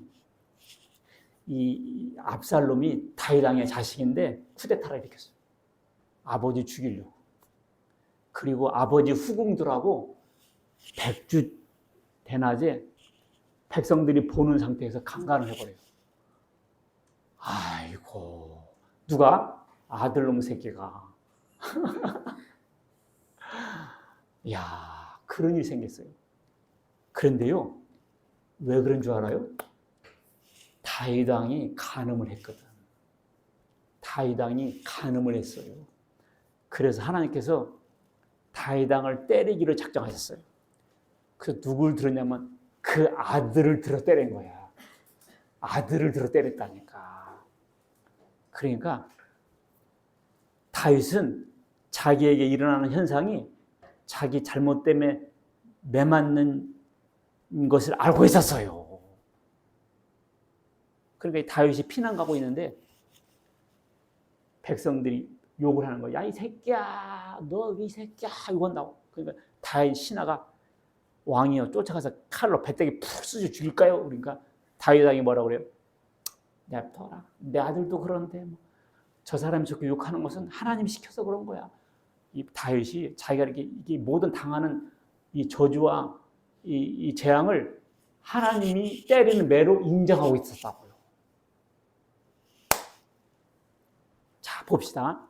이 압살롬이 다윗 왕의 자식인데 쿠데타를 일으켰어요. 아버지 죽이려고. 그리고 아버지 후궁들하고 백주 대낮에 백성들이 보는 상태에서 강간을 해버려요. 아이고, 누가? 아들놈 새끼가. 이야, 그런 일이 생겼어요. 그런데요, 왜 그런 줄 알아요? 다윗 왕이 간음을 했거든. 다윗 왕이 간음을 했어요. 그래서 하나님께서 다윗 왕을 때리기로 작정하셨어요. 그래서 누굴 들었냐면 그 아들을 들어 때린 거야. 아들을 들어 때렸다니까. 그러니까 다윗은 자기에게 일어나는 현상이 자기 잘못 때문에 매맞는 것을 알고 있었어요. 그러니까 다윗이 피난 가고 있는데 백성들이 욕을 하는 거야. 야, 이 새끼야, 너 이 새끼야, 이거 한다고. 그러니까 다윗 신하가 왕이요 쫓아가서 칼로 배때기 푹 쑤셔 죽일까요? 그러니까 다윗 왕이 뭐라고 그래요? 냅둬라. 내 아들도 그러는데 뭐. 저 사람이 저렇게 욕하는 것은 하나님이 시켜서 그런 거야. 이 다윗이 자기가 이렇게 모든 당하는 이 저주와 이 재앙을 하나님이 때리는 매로 인정하고 있었다고요. 자, 봅시다.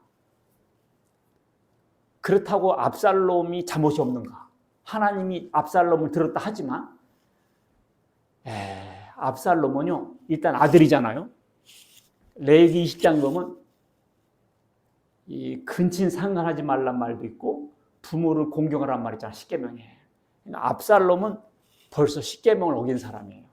그렇다고 압살롬이 잘못이 없는가? 하나님이 압살롬을 들었다 하지만 압살롬은요 일단 아들이잖아요. 레위기 20장 보면 이 근친 상관하지 말란 말도 있고 부모를 공경하란 말 있잖아. 십계명에. 그러니까 압살롬은 벌써 십계명을 어긴 사람이에요.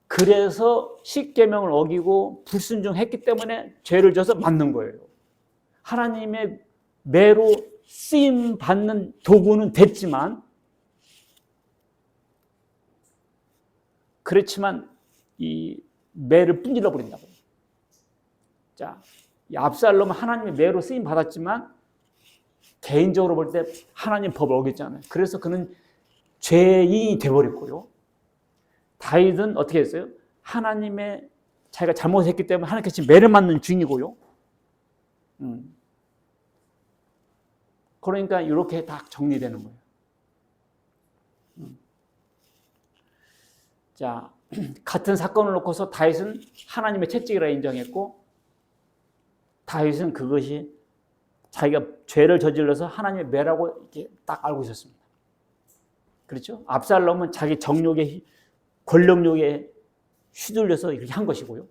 그래서 십계명을 어기고 불순종했기 때문에 죄를 져서 맞는 거예요. 하나님의 매로 쓰임 받는 도구는 됐지만 그렇지만 이 매를 분질러 버린다고. 자, 이 압살롬은 하나님의 매로 쓰임 받았지만 개인적으로 볼 때 하나님 법을 어겼잖아요. 그래서 그는 죄인이 되어버렸고요. 다윗은 어떻게 했어요? 하나님의 자기가 잘못했기 때문에 하나님께서 매를 맞는 중이고요. 그러니까 이렇게 다 정리되는 거예요. 자, 같은 사건을 놓고서 다윗은 하나님의 채찍이라 인정했고 다윗은 그것이 자기가 죄를 저질러서 하나님의 매라고 이렇게 딱 알고 있었습니다. 그렇죠? 압살롬은 자기 정욕에 권력욕에 휘둘려서 이렇게 한 것이고요.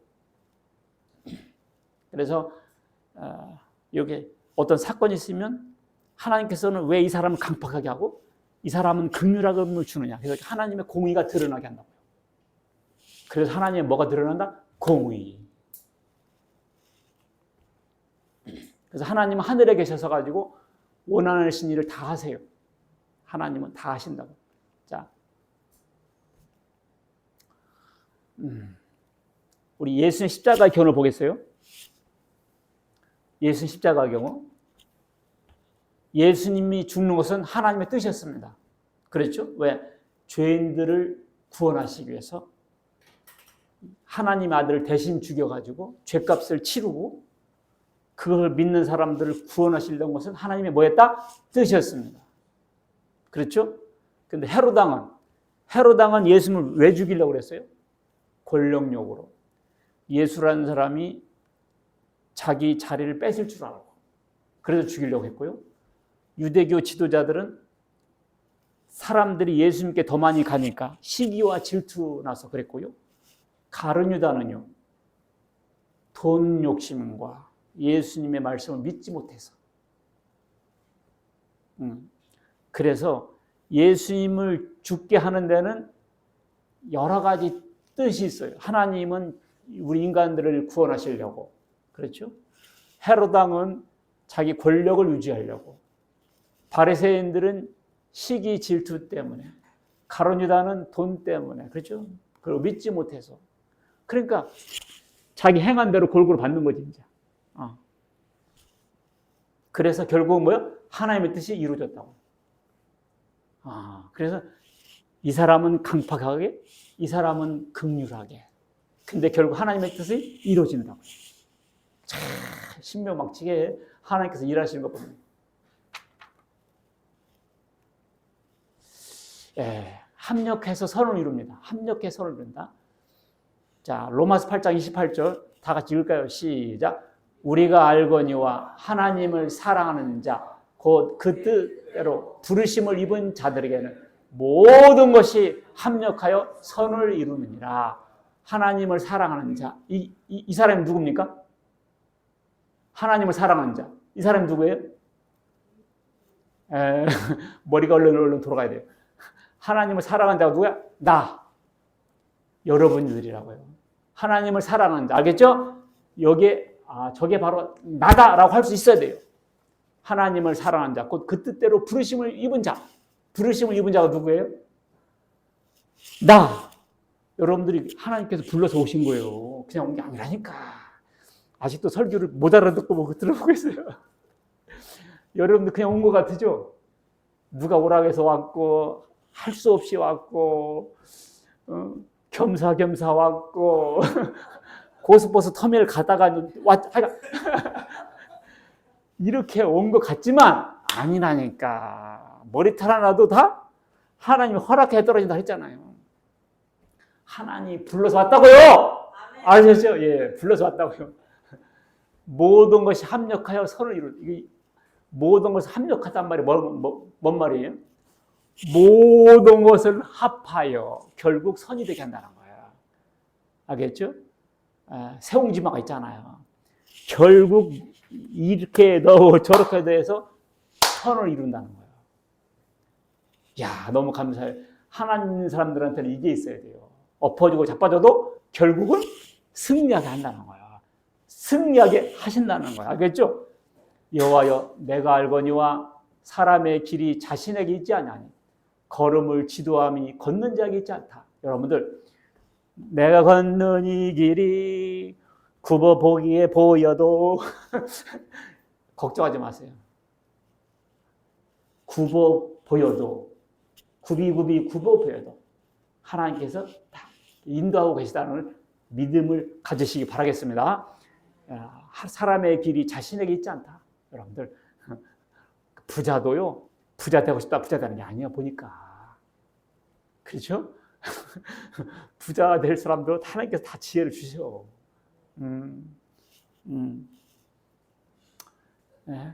그래서 여기 어떤 사건이 있으면 하나님께서는 왜 이 사람을 강팍하게 하고 이 사람은 긍휼함을 주느냐. 그래서 하나님의 공의가 드러나게 한다고요. 그래서 하나님의 뭐가 드러난다? 공의. 그래서 하나님은 하늘에 계셔서 가지고 원하신 일을 다 하세요. 하나님은 다 하신다고. 자, 우리 예수님 십자가의 경우를 보겠어요? 예수님 십자가의 경우. 예수님이 죽는 것은 하나님의 뜻이었습니다. 그렇죠? 왜? 죄인들을 구원하시기 위해서 하나님의 아들을 대신 죽여가지고 죄값을 치르고 그걸 믿는 사람들을 구원하시려는 것은 하나님의 뭐였다? 뜻이었습니다. 그렇죠? 근데 헤롯왕은 예수님을 왜 죽이려고 그랬어요? 권력욕으로. 예수라는 사람이 자기 자리를 뺏을 줄 알고 그래서 죽이려고 했고요. 유대교 지도자들은 사람들이 예수님께 더 많이 가니까 시기와 질투 나서 그랬고요. 가룟 유다는요. 돈 욕심과 예수님의 말씀을 믿지 못해서 그래서 예수님을 죽게 하는 데는 여러 가지 뜻이 있어요. 하나님은 우리 인간들을 구원하시려고 그렇죠? 헤롯 왕은 자기 권력을 유지하려고 바리새인들은 시기 질투 때문에 가룟 유다는 돈 때문에 그렇죠? 그리고 믿지 못해서 그러니까 자기 행한 대로 골고루 받는 거지 이제. 그래서 결국은 뭐야? 하나님의 뜻이 이루어졌다고. 그래서 이 사람은 강팍하게, 이 사람은 긍휼하게. 근데 결국 하나님의 뜻이 이루어진다고. 참 신묘막치게 하나님께서 일하시는 것 봅니다. 합력해서 선을 이룹니다. 합력해서 선을 이룬다. 자, 로마서 8장 28절 다 같이 읽을까요? 시작. 우리가 알거니와 하나님을 사랑하는 자, 곧 그 뜻대로 부르심을 입은 자들에게는 모든 것이 합력하여 선을 이루느니라. 하나님을 사랑하는 자, 이 사람이 누굽니까? 하나님을 사랑하는 자. 이 사람이 누구예요? 에, 머리가 얼른 돌아가야 돼요. 하나님을 사랑하는 자가 누구야? 나. 여러분들이라고요. 하나님을 사랑하는 자. 알겠죠? 여기에, 저게 바로 나다라고 할 수 있어야 돼요. 하나님을 사랑하는 자. 곧 그 뜻대로 부르심을 입은 자. 부르심을 입은 자가 누구예요? 나. 여러분들이 하나님께서 불러서 오신 거예요. 그냥 온 게 아니라니까. 아직도 설교를 못 알아듣고 뭐 들어보고 있어요. 여러분들 그냥 온 것 같으죠? 누가 오라고 해서 왔고, 할 수 없이 왔고, 겸사겸사 왔고, 고속버스 터미널 가다가 이렇게 온 것 같지만 아니라니까. 머리털 하나도 다 하나님이 허락해 떨어진다 했잖아요. 하나님이 불러서 왔다고요. 아셨죠? 예, 불러서 왔다고요. 모든 것이 합력하여 선을 이루. 모든 것을 합력하단 말이 뭔 말이에요? 모든 것을 합하여 결국 선이 되게 한다는 거예요. 알겠죠? 세옹지마가 있잖아요. 결국 이렇게 넣어 저렇게 돼서 선을 이룬다는 거예요. 야, 너무 감사해요. 하나님 있는 사람들한테는 이게 있어야 돼요. 엎어지고 자빠져도 결국은 승리하게 한다는 거예요. 승리하게 하신다는 거예요. 알겠죠? 여호와여, 내가 알거니와 사람의 길이 자신에게 있지 아니하니 걸음을 지도함이 걷는 자에게 있지 않다. 여러분들, 내가 걷는 이 길이 굽어 보기에 보여도 걱정하지 마세요. 굽어 보여도, 굽이 굽어 보여도 하나님께서 다 인도하고 계시다는 믿음을 가지시기 바라겠습니다. 사람의 길이 자신에게 있지 않다. 여러분들, 부자도요, 부자 되고 싶다, 부자 되는 게 아니에요, 보니까. 그렇죠? 부자 될 사람들은 하나님께서 다 지혜를 주셔.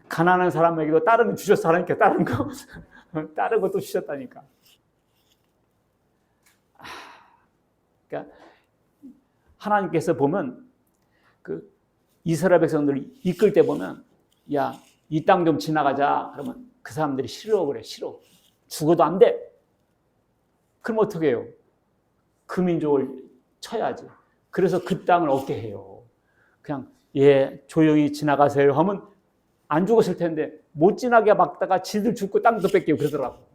가난한 사람에게도 다른 거 주셨어, 하나님께서 다른 거. 다른 것도 주셨다니까. 그러니까 하나님께서 보면 그 이스라엘 백성들을 이끌 때 보면 야, 이 땅 좀 지나가자. 그러면 그 사람들이 싫어 그래. 싫어. 죽어도 안 돼. 그럼 어떻게 해요? 그 민족을 쳐야지. 그래서 그 땅을 얻게 해요. 그냥 조용히 지나가세요 하면 안 죽었을 텐데 못 지나게 막다가 지들 죽고 땅도 뺏기고 그러더라고.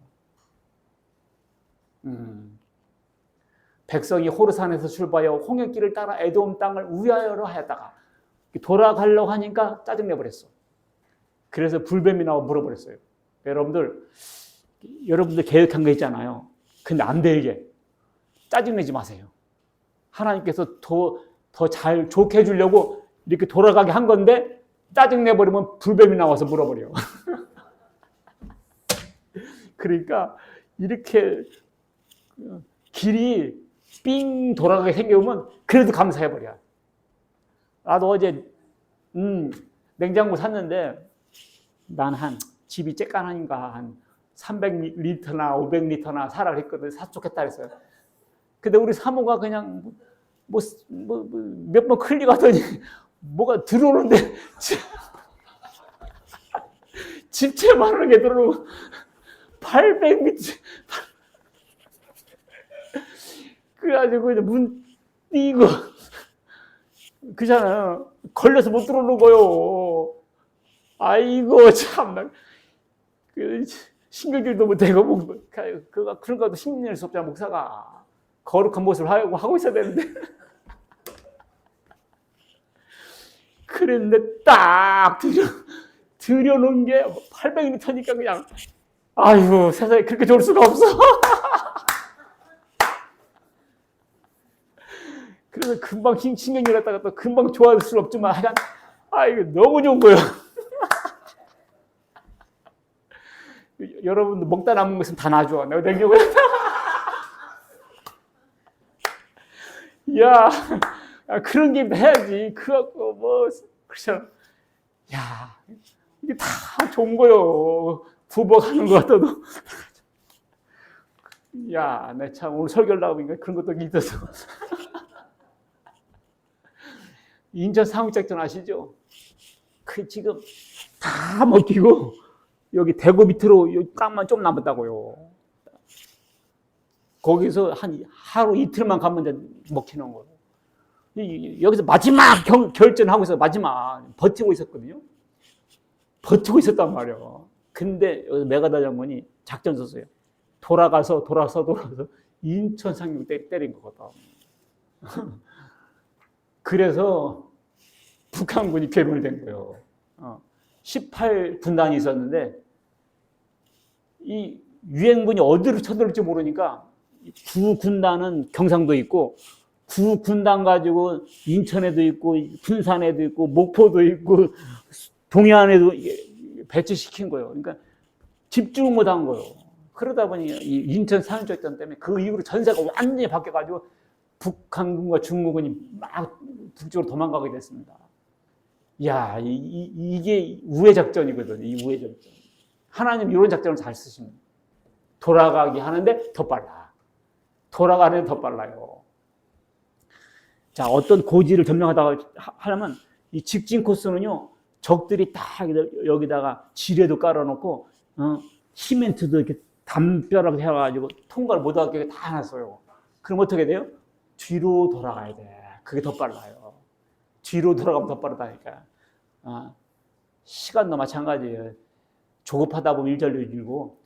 백성이 호르산에서 출발하여 홍해길을 따라 에돔 땅을 우회하여로 하였다가 돌아가려고 하니까 짜증내버렸어. 그래서 불뱀이 나와 물어버렸어요. 여러분들 계획한 거 있잖아요. 근데 안 돼, 이게. 짜증내지 마세요. 하나님께서 더 잘 좋게 해주려고 이렇게 돌아가게 한 건데 짜증내버리면 불뱀이 나와서 물어버려요. 그러니까 이렇게 길이 삥 돌아가게 생겨오면 그래도 감사해버려. 나도 어제 냉장고 샀는데 난 집이 쬐깐하니까 한 300리터나 500리터나 사라 그랬거든. 사 좋겠다 그랬어요. 근데 우리 사모가 그냥 몇 번 클릭하더니 뭐가 들어오는데 집채만한 게 들어오고 800리터 그래가지고 이제 문 띄고 그잖아요. 걸려서 못 들어오는 거요. 아이고 참나. 신경질도 못하고 그런 것도 신경 낼 수 없잖아. 목사가 거룩한 모습을 하고 있어야 되는데. 그랬는데 딱 들여놓은 게 800리터니까 그냥 아이고 세상에 그렇게 좋을 수가 없어. 그래서 금방 신경질 났다가 또 금방 좋아질 수는 없지만 하여간 이거 너무 좋은 거예요. 여러분들 먹다 남은 거 있으면 다 놔줘. 내가 냉장고에. 야, 그런 게 해야지. 그거 그렇잖아. 야, 이게 다 좋은 거요. 부먹하는 거 같아도. 야, 내 참 오늘 설교를 나오니까 그런 것도 있어서. 인천 상륙작전 아시죠? 그 지금 다 먹히고 여기 대구 밑으로 여기 땅만 좀 남았다고요. 거기서 한 하루 이틀만 가면 이제 먹히는 거예요. 여기서 마지막 결전하고 있어. 마지막 버티고 있었거든요. 버티고 있었단 말이에요. 근데 메가다 장군이 작전 썼어요. 돌아서 인천 상륙 때린 거거든. 그래서 북한군이 괴멸 된 거예요. 18군단이 있었는데 이 유행군이 어디로 쳐들을지 모르니까 9군단은 경상도에 있고 9군단 가지고 인천에도 있고 군산에도 있고 목포도 있고 동해안에도 배치시킨 거예요. 그러니까 집중을 못한 거예요. 그러다 보니 이 인천 상륙작전 때문에 그 이후로 전세가 완전히 바뀌어가지고 북한군과 중국군이 막 북쪽으로 도망가게 됐습니다. 야, 이게 우회 작전이거든요. 이 우회 작전. 하나님 이런 작전을 잘 쓰십니다. 돌아가기 하는데 더 빨라. 돌아가는데 더 빨라요. 자, 어떤 고지를 점령하다가 하려면 이 직진 코스는요, 적들이 딱 여기다가 지뢰도 깔아놓고, 시멘트도 이렇게 담벼락 해가지고 통과를 못하게 다 해놨어요. 그럼 어떻게 돼요? 뒤로 돌아가야 돼. 그게 더 빨라요. 뒤로 돌아가면 더 빠르다니까. 시간도 마찬가지예요. 조급하다 보면 일절로 일고,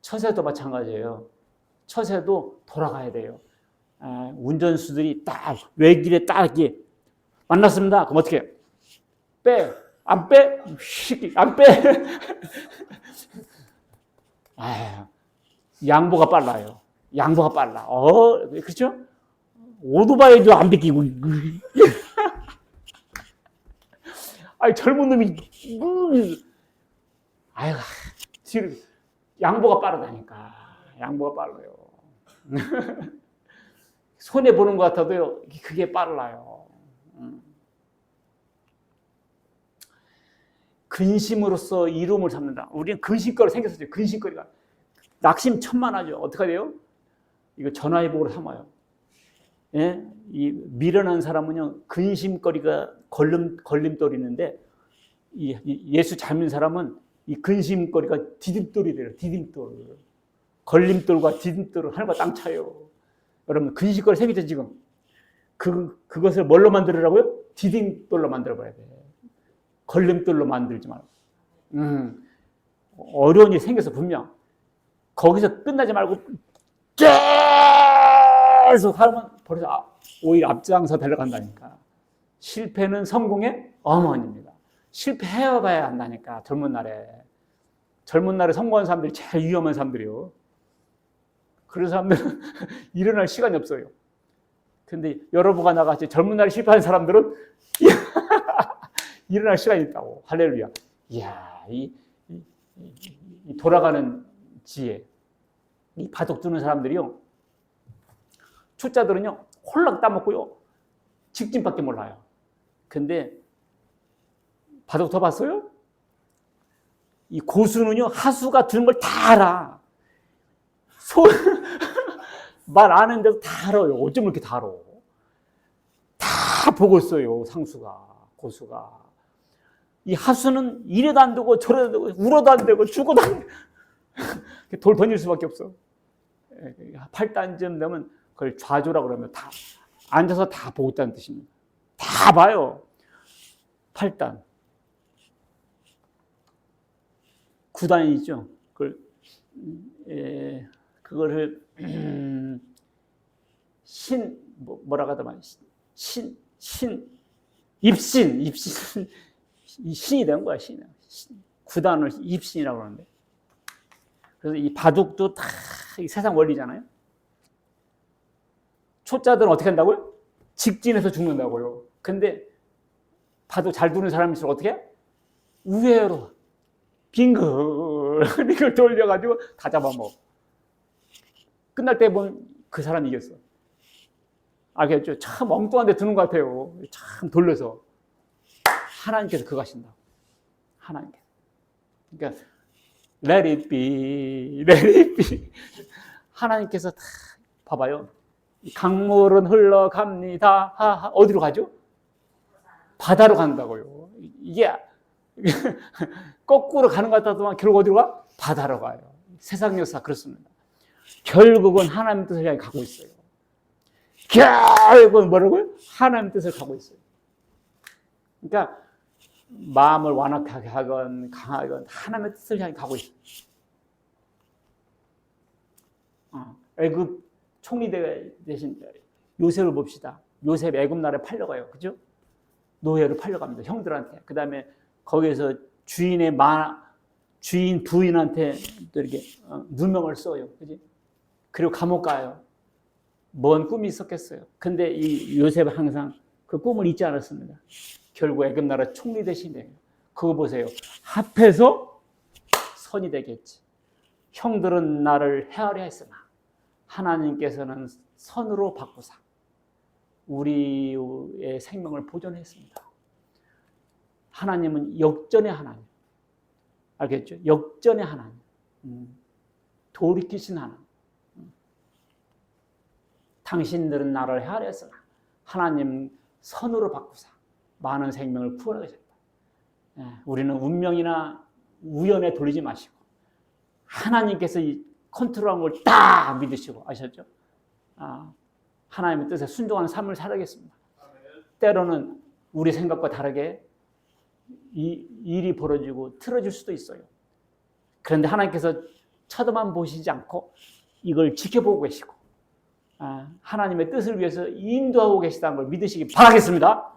처세도 마찬가지예요. 처세도 돌아가야 돼요. 운전수들이 딱 외길에 딱 이렇게 만났습니다. 그럼 어떻게 해요? 빼. 안 빼? 안 빼. 양보가 빨라요. 양보가 빨라. 그렇죠? 오토바이도 안 비키고. 젊은 놈이, 양보가 빠르다니까. 양보가 빨라요. 손해보는 것 같아도요, 그게 빨라요. 근심으로써 이름을 잡는다. 우리는 근심거리 생겼었죠. 근심거리가. 낙심 천만하죠. 어떻게 돼요? 이거 전화위복으로 삼아요. 예? 이 미련한 사람은요, 근심거리가 걸림돌이는데, 예수 잘 믿는 사람은 이 근심거리가 디딤돌이 돼요. 디딤돌. 걸림돌과 디딤돌은 하늘과 땅 차이요. 여러분, 근심거리 생기죠, 지금? 그것을 뭘로 만들으라고요? 디딤돌로 만들어봐야 돼. 걸림돌로 만들지 말고. 어려운 일이 생겨서 분명. 거기서 끝나지 말고 계속 하면 벌써 오히려 앞장서 달려간다니까. 실패는 성공의 어머니입니다. 실패해봐야 한다니까. 젊은 날에 성공한 사람들이 제일 위험한 사람들이요. 그런 사람들은 일어날 시간이 없어요. 근데 여러분과 나같이 젊은 날에 실패한 사람들은 일어날 시간이 있다고. 할렐루야. 이야, 이 돌아가는 지혜. 이 바둑 두는 사람들이요. 초짜들은요, 홀랑 따먹고요. 직진밖에 몰라요. 근데 바둑 더 봤어요? 이 고수는요, 하수가 두는 걸 다 알아. 말 아는데도 다 알아요. 어쩜 이렇게 다 알아? 다 보고 있어요, 상수가, 고수가. 이 하수는 이래도 안 되고 저래도 안 되고 울어도 안 되고 죽어도 안 되고 돌 던질 수밖에 없어. 8단쯤 되면 그걸 좌조라고 그러면 다 앉아서 다 보고 있다는 뜻입니다. 다 봐요. 8단. 9단이 있죠. 그거를 뭐라고 하더만 입신 이 신이 된 거야. 신. 9단을 입신이라고 하는데. 그래서 이 바둑도 다 세상 원리잖아요. 초짜들은 어떻게 한다고요? 직진해서 죽는다고요. 근데 바둑 잘 두는 사람일수록 어떻게 해? 우회로 빙글 이걸 돌려가지고 다 잡아먹어. 끝날 때 보면 그 사람이 이겼어. 알겠죠? 참 엉뚱한 데 두는 것 같아요. 참 돌려서. 하나님께서 그거 하신다. 하나님께서. 그러니까 let it be, let it be. 하나님께서 다 봐봐요. 강물은 흘러갑니다. 어디로 가죠? 바다로 간다고요. 이게 거꾸로 가는 것 같다더만 결국 어디로 가? 바다로 가요. 세상 역사 그렇습니다. 결국은 하나님 뜻을 향해 가고 있어요. 결국은 뭐라고요? 하나님 뜻을 가고 있어요. 그러니까 마음을 완악하게 하건 강하건 하나님의 뜻을 향해 가고 있어요. 애굽 총리 대신 요셉을 봅시다. 요셉 애굽 나라에 팔려가요. 그죠? 노예로 팔려갑니다. 형들한테. 그 다음에 거기에서 주인 부인한테 또 이렇게 누명을 써요. 그지? 그리고 감옥 가요. 뭔 꿈이 있었겠어요. 근데 이 요셉은 항상 그 꿈을 잊지 않았습니다. 결국 애굽 나라 총리 대신에 그거 보세요. 합해서 선이 되겠지. 형들은 나를 헤아려 했으나 하나님께서는 선으로 바꾸사 우리의 생명을 보존했습니다. 하나님은 역전의 하나님. 알겠죠? 역전의 하나님. 돌이키신 하나님. 당신들은 나를 헤아려 했으나 하나님 선으로 바꾸사 많은 생명을 구원하게 하셨다. 우리는 운명이나 우연에 돌리지 마시고 하나님께서 이 컨트롤한 걸 딱 믿으시고 아셨죠? 하나님의 뜻에 순종하는 삶을 살아야겠습니다. 때로는 우리 생각과 다르게 이 일이 벌어지고 틀어질 수도 있어요. 그런데 하나님께서 쳐다만 보시지 않고 이걸 지켜보고 계시고 하나님의 뜻을 위해서 인도하고 계시다는 걸 믿으시기 바라겠습니다.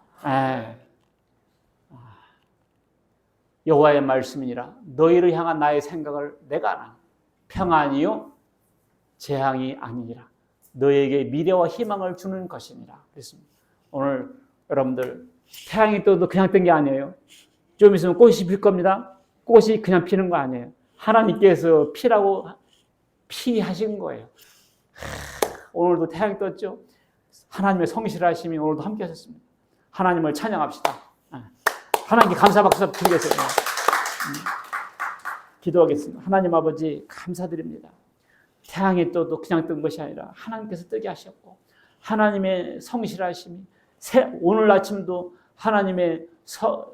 여호와의 말씀이니라 너희를 향한 나의 생각을 내가 아나니 평안이요 재앙이 아니니라 너에게 미래와 희망을 주는 것이니라 그랬습니다. 오늘 여러분들 태양이 떠도 그냥 뜬 게 아니에요. 좀 있으면 꽃이 필 겁니다. 꽃이 그냥 피는 거 아니에요. 하나님께서 피라고 피하신 거예요. 오늘도 태양이 떴죠. 하나님의 성실하심이 오늘도 함께 하셨습니다. 하나님을 찬양합시다. 하나님께 감사 박수 드리겠습니다. 기도하겠습니다. 하나님 아버지 감사드립니다. 태양이 떠도 그냥 뜬 것이 아니라 하나님께서 뜨게 하셨고 하나님의 성실하심이 오늘 아침도 하나님의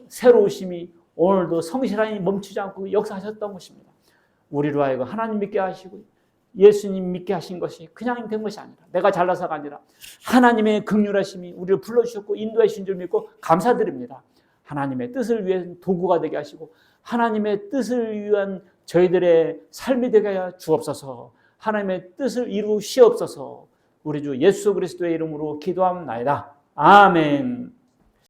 새로우심이 오늘도 성실함이 멈추지 않고 역사하셨던 것입니다. 우리로 하여금 하나님 믿게 하시고 예수님 믿게 하신 것이 그냥 된 것이 아니라 내가 잘나서가 아니라 하나님의 긍휼하심이 우리를 불러주셨고 인도해 주신 줄 믿고 감사드립니다. 하나님의 뜻을 위한 도구가 되게 하시고 하나님의 뜻을 위한 저희들의 삶이 되게 하여 주옵소서. 하나님의 뜻을 이루시옵소서. 우리 주 예수 그리스도의 이름으로 기도합니다. 아멘.